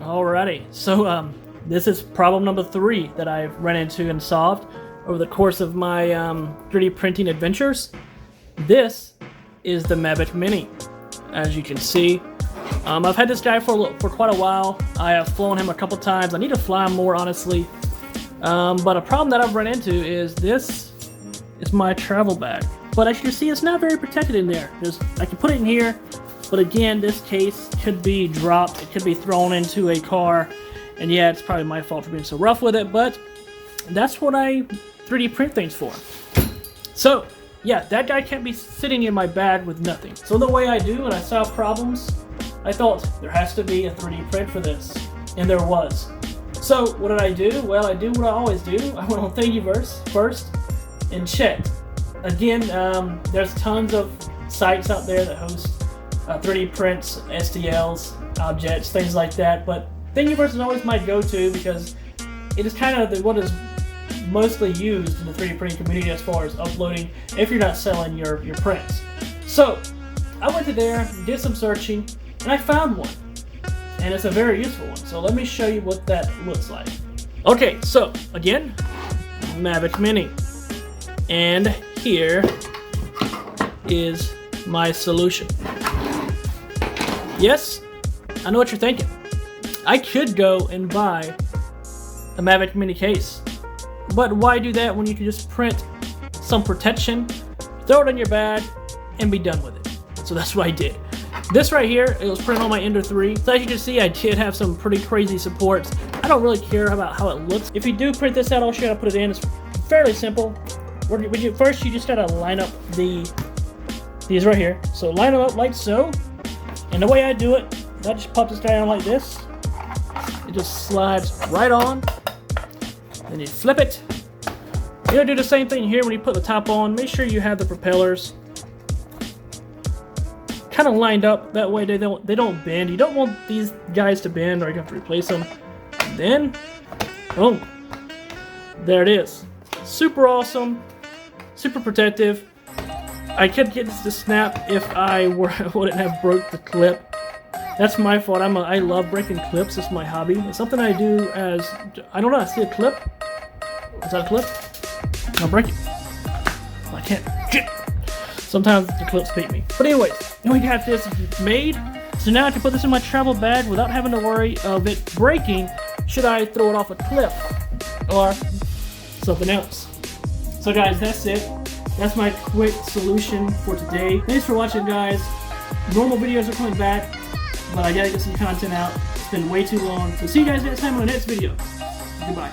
Alrighty, so this is problem number 3 that I've run into and solved over the course of my 3D printing adventures. This is the Mavic Mini. As you can see, I've had this guy for quite a while. I have flown him a couple times. I need to fly him more, honestly. But a problem that I've run into is this is my travel bag. But as you can see, it's not very protected in there. I can put it in here, but again, this case could be dropped. It could be thrown into a car. And yeah, it's probably my fault for being so rough with it, but that's what I 3D print things for. So yeah, that guy can't be sitting in my bag with nothing. So the way I do when I solve problems, I thought there has to be a 3D print for this, and there was. So what did I do? Well, I do what I always do. I went on Thingiverse first and checked. Again, there's tons of sites out there that host 3D prints, STLs, objects, things like that, but Thingiverse is always my go-to because it is kind of what is mostly used in the 3D printing community as far as uploading if you're not selling your prints. So I went to there, did some searching, and I found one. And it's a very useful one. So let me show you what that looks like. Okay, so again, Mavic Mini. And here is my solution. Yes, I know what you're thinking. I could go and buy a Mavic Mini case. But why do that when you can just print some protection, throw it in your bag, and be done with it? So that's what I did. This right here, it was printed on my Ender 3. So as you can see, I did have some pretty crazy supports. I don't really care about how it looks. If you do print this out, I'll show you how to put it in. It's fairly simple. First, you just gotta line up these right here. So line them up like so. And the way I do it, I just pop this guy on like this. It just slides right on. Then you flip it. You're gonna do the same thing here when you put the top on. Make sure you have the propellers kind of lined up. That way they don't bend. You don't want these guys to bend, or you have to replace them. And then, boom, there it is. Super awesome, super protective. I could get this to snap if I wouldn't have broke the clip. That's my fault. I love breaking clips. It's my hobby. It's something I do as, I don't know, I see a clip. Is that a clip? I'll break it. I can't. Shit. Sometimes the clips beat me. But anyways, we got this made. So now I can put this in my travel bag without having to worry of it breaking should I throw it off a cliff or something else. So guys, that's it. That's my quick solution for today. Thanks for watching, guys. Normal videos are coming back, but I gotta get some content out. It's been way too long. So see you guys next time on the next video. Goodbye.